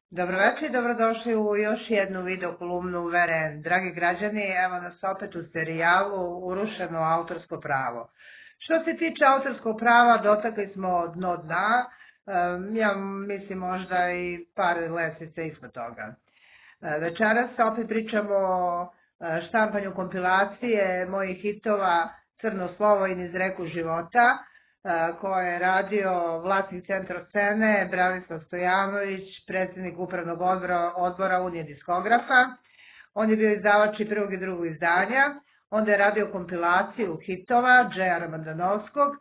Dobroveče i dobrodošli u još jednu video kolumnu VRN. Dragi građani, evo nas opet u serijalu Urušeno autorsko pravo. Što se tiče autorskog prava, dotakli smo dno dna, ja mislim možda i par lestvica ispod toga. Večeras opet pričamo o štampanju kompilacije mojih hitova Crno slovo i Niz reku života, koje je radio vlasnik Centra scene Branislav Stojanović, predsjednik upravnog odbora Unije diskografa. On je bio izdavač i prvog i drugog izdanja. Onda je radio kompilaciju hitova Džeja Ramadanovskog,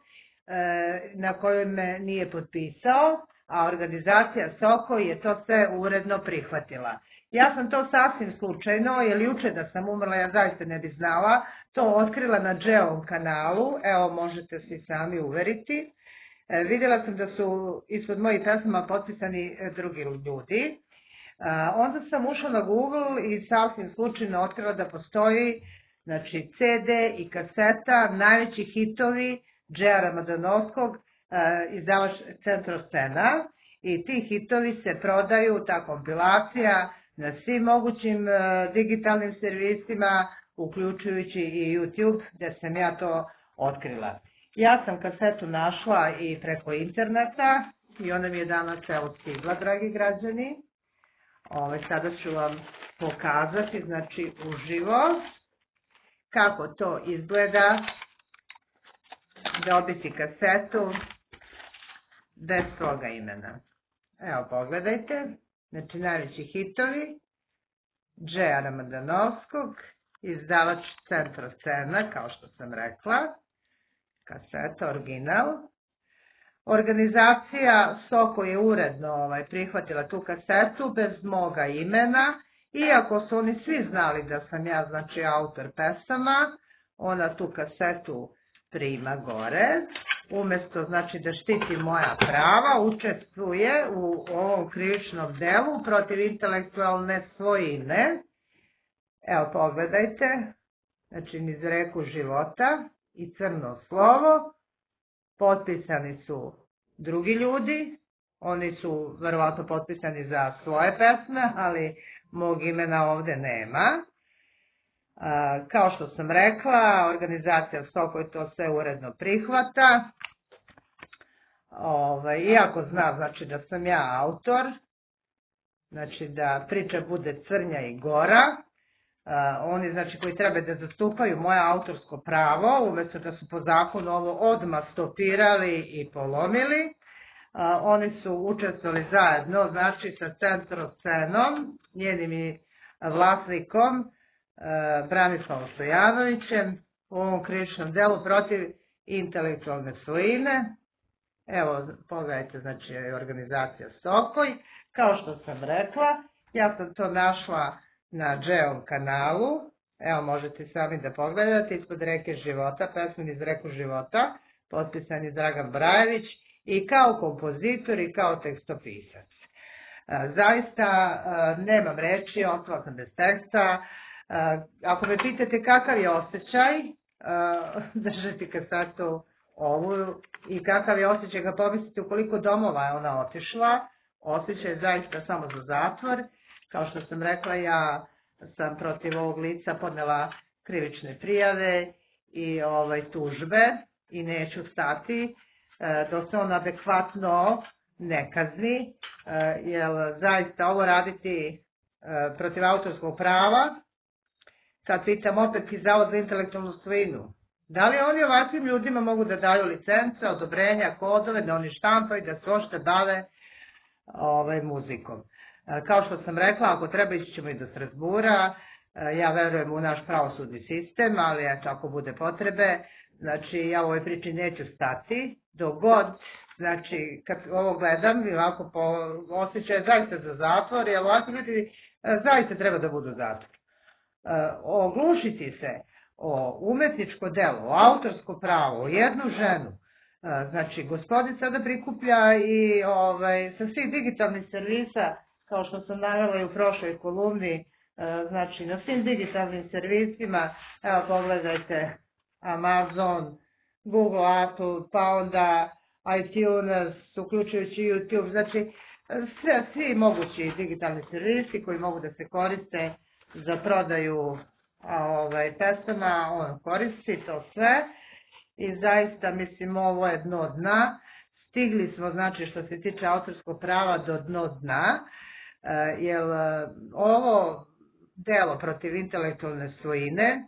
na kojoj me nije potpisao, a organizacija Soko je to sve uredno prihvatila. Ja sam to sasvim slučajno, jer juče da sam umrla, ja zaista ne bi znala, to otkrila na Džeovom kanalu, evo možete se sami uveriti. Vidjela sam da su ispod mojih pesama potpisani drugi ljudi. Onda sam ušla na Google i sasvim slučajno otkrila da postoji CD i kaseta, najveći hitovi Džeja Ramadanovskog, izdavač Centro scena, i ti hitovi se prodaju, ta kompilacija, na svim mogućim digitalnim servisima, uključujući i YouTube, gdje sam ja to otkrila. Ja sam kasetu našla i preko interneta i ona mi je danas evo stigla, dragi građani. Sada ću vam pokazati, znači uživo, kako to izgleda dobiti kasetu bez svoga imena. Evo pogledajte, znači najveći hitovi Džeja Ramadanovskog, izdavač Centro scena, kao što sam rekla, kaseta, original. Organizacija Soko je uredno prihvatila tu kasetu bez moga imena, iako su oni svi znali da sam ja, znači, autor pesama. Ona tu kasetu prima gore, umjesto, znači, da štiti moja prava, učestvuje u ovom krivičnom delu protiv intelektualne svojine. Evo pogledajte, znači Niz reku života i Crno slovo, potpisani su drugi ljudi, oni su verovatno potpisani za svoje pesme, ali mog imena ovde nema. Kao što sam rekla, organizacija Soko to sve uredno prihvata, iako zna, znači, da sam ja autor, znači da priča bude crnja i gora. Oni, znači, koji treba da zastupaju moje autorsko pravo, umjesto da su po zakonu ovo odmah stopirali i polomili, oni su učestvovali zajedno, znači, sa Centro scenom, njenim i vlasnikom Branislavom Stojanovićem, u ovom krivičnom delu protiv intelektualne svojine. Evo, pogledajte, znači, organizacija Sokoj. Kao što sam rekla, ja sam to našla na Džeovom kanalu. Evo, možete sami da pogledate, ispod reke života, pesma Niz reku života, potpisan je Dragan Brajević, i kao kompozitor i kao tekstopisac. Zaista nemam reči, ostala sam bez teksta. Ako me pitate kakav je osjećaj držati kasetu ovu i kakav je osjećaj ga pomisliti u koliko domova je ona otišla, osjećaj je zaista samo za zatvor. Kao što sam rekla, ja sam protiv ovog lica podnela krivične prijave i tužbe i neću stati dok se on adekvatno ne kazni, jer zaista ovo raditi protiv autorskog prava. Sad pitam opet i Zavod za intelektualnu svojinu. Da li oni ovakvim ljudima mogu da daju licence, odobrenja, kodove, da oni štampaju, da se ošte bave muzikom? Kao što sam rekla, ako treba ići ćemo i do Strasbura, ja verujem u naš pravosudni sistem, ali eto, ako bude potrebe, znači ja u ovoj priči neću stati, dok god, znači kad ovo gledam i ovako osjećaj zaista za zatvor, jer ovakvi ljudi zaista treba da budu zatvor. Oglušiti se o umetničko delo, o autorsko pravo, o jednu ženu, znači gospodin sada prikuplja i sa svih digitalnih servisa, kao što sam navela i u prošloj kolumni, znači na svim digitalnim servisima, evo pogledajte Amazon, Google, Apple, pa onda iTunes, uključujući YouTube, znači svi mogući digitalni servisi koji mogu da se koriste za prodaju pesama, on koristi to sve i zaista mislim ovo je dno dna. Stigli smo, znači, što se tiče autorskog prava do dno dna, jer ovo delo protiv intelektualne svojine,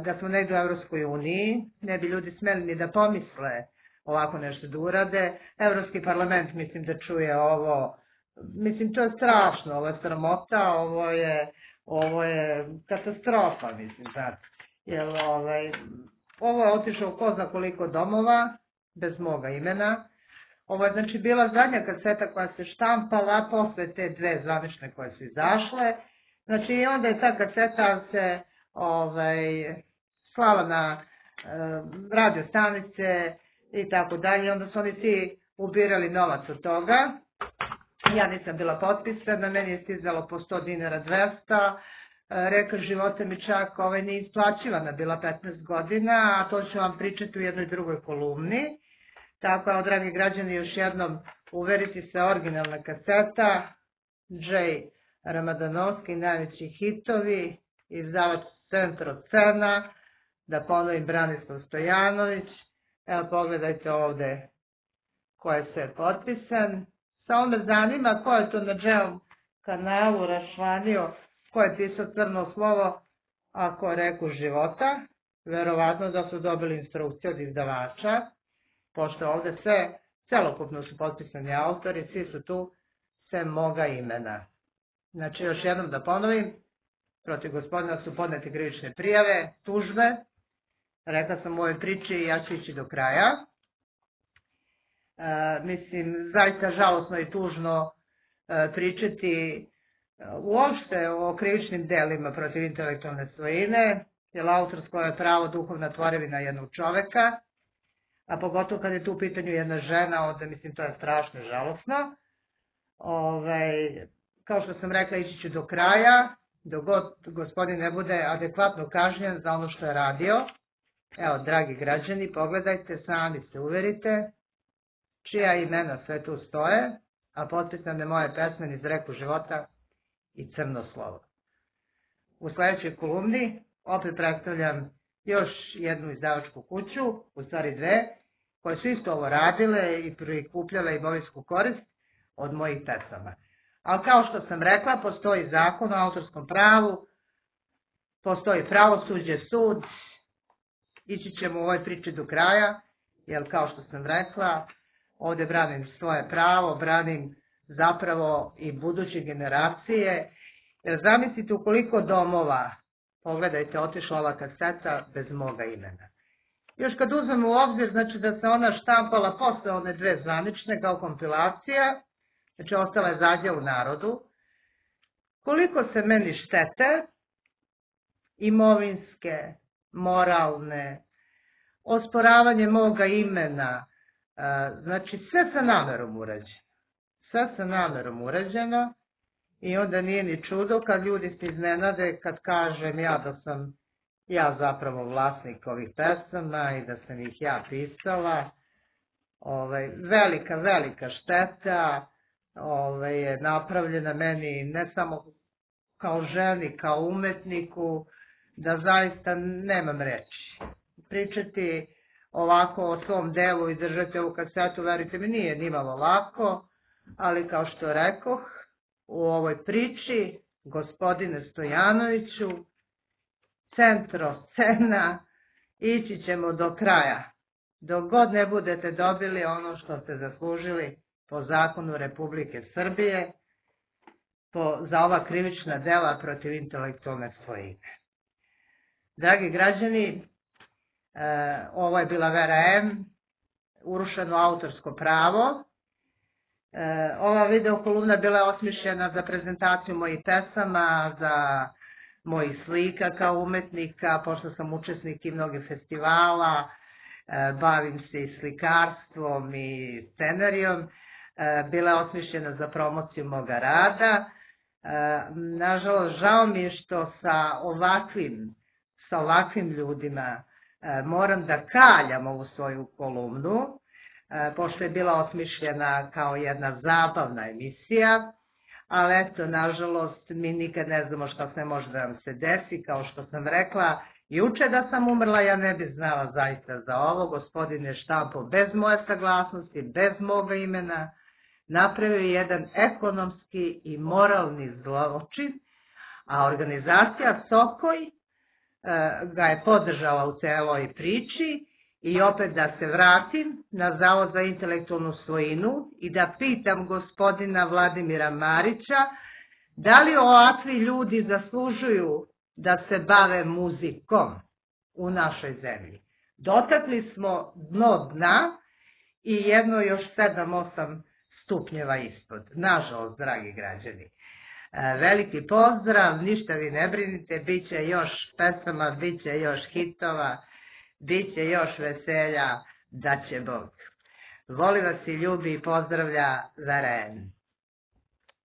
da smo negdje u Evropskoj uniji, ne bi ljudi smeli ni da pomisle ovako nešto da urade. Evropski parlament, mislim, da čuje ovo, mislim, to je strašno, ovo je sramota, ovo je katastrofa, mislim, znate. Jer ovo je otišao ko zna koliko domova, bez moga imena. Ovo je, znači, bila zadnja kaseta koja se štampala posle te dve zvanične koje su izašle. Znači, i onda je ta kaseta se slala na radio stanice i tako dalje. Onda su oni svi ubirali novac od toga. Ja nisam bila potpisana, meni je stizalo po 100 dinara 200. Reka života mi čak nije isplaćivana, bila 15 godina, a to ću vam pričati u jednoj drugoj kolumni. Tako, dragi građani, još jednom uveriti se, originalna kaseta, J. Ramadanovski, najveći hitovi, izdavač Centro Crna, da ponovim Branislav Stojanović. Evo, pogledajte ovde ko je sve potpisan. Samo me zanima ko je to na J-ovom kanalu rašvanio, ko je pisao crno slovo, a ko je reku života. Verovatno da su dobili instrukcije od izdavača, pošto ovde sve, celokupno su potpisani autori, svi su tu, sem moga imena. Znači, još jednom da ponovim, protiv gospodina su podnete krivične prijave, tužbe. Rekla sam u ovoj priči i ja ću ići do kraja. Mislim, zaista žalosno i tužno pričati uopšte o krivičnim delima protiv intelektualne svojine, jer autorsko je pravo duhovna tvorevina jednog čoveka, a pogotovo kad je tu u pitanju jedna žena, onda mislim to je strašno žalosno. Kao što sam rekla, ići ću do kraja, dok god gospodin ne bude adekvatno kažnjen za ono što je radio. Evo, dragi građani, pogledajte, sami se uverite čija imena sve tu stoje, a potpisane moje pesme iz Reku života i Crno slovo. U sledećoj kolumni opet predstavljam još jednu izdavačku kuću, u stvari dve, koje su isto ovo radile i prikupljale imovinsku korist od mojih pesama. Ali kao što sam rekla, postoji zakon o autorskom pravu, postoji pravosuđe, sud, ići ćemo u ovoj priči do kraja, jer kao što sam rekla, ovde branim svoje pravo, branim zapravo i buduće generacije, jer zamislite u koliko domova, pogledajte, otišla ova kaseta bez moga imena. Još kad uzmemo u obzir, znači da se ona štampala posle one dve zvanične kao kompilacija, znači ostala je zadnja u narodu, koliko se meni štete, imovinske, moralne, osporavanje moga imena, znači sve sa namerom urađeno. Sve sa namerom urađeno i onda nije ni čudo kad ljudi se iznenade kad kažem ja da sam ja zapravo vlasnik ovih pesama i da sam ih ja pisala. Velika, velika šteta je napravljena meni ne samo kao ženi, kao umetniku, da zaista nemam reči. Pričati ovako o svom delu i držati ovu kasetu, verite mi, nije nimalo lako, ali kao što rekoh, u ovoj priči, gospodine Stojanoviću, Centro Crna, ići ćemo do kraja. Dok god ne budete dobili ono što ste zaslužili po zakonu Republike Srbije, za ova krivična dela protiv intelektualne svojine. Dragi građani, ovo je bila Vera M, urušeno autorsko pravo. Ova video kolumna bila je osmišljena za prezentaciju mojih pesama, za mojih slika kao umetnika, pošto sam učesnik i mnogih festivala, bavim se i slikarstvom i scenarijom, bila je osmišljena za promociju moga rada. Nažalost, žao mi je što sa ovakvim ljudima moram da kaljam ovu svoju kolumnu, pošto je bila osmišljena kao jedna zabavna emisija, ali eto, nažalost, mi nikad ne znamo šta sve može da nam se desi, kao što sam rekla, juče da sam umrla, ja ne bi znala zaista za ovo, gospodin je štampo bez moje saglasnosti, bez moga imena, napravio jedan ekonomski i moralni zločin, a organizacija Sokoj ga je podržala u celoj priči i opet da se vratim na Zavod za intelektualnu svojinu i da pitam gospodina Vladimira Marića da li ovakvi ljudi zaslužuju da se bave muzikom u našoj zemlji. Dotakli smo dno dna i jedno još 7-8 stupnjeva ispod. Nažalost, dragi građani. Veliki pozdrav, ništa vi ne brinite, bit će još pesama, bit će još hitova, bit će još veselja, da će Bog. Voli vas i ljubi i pozdravlja Veren.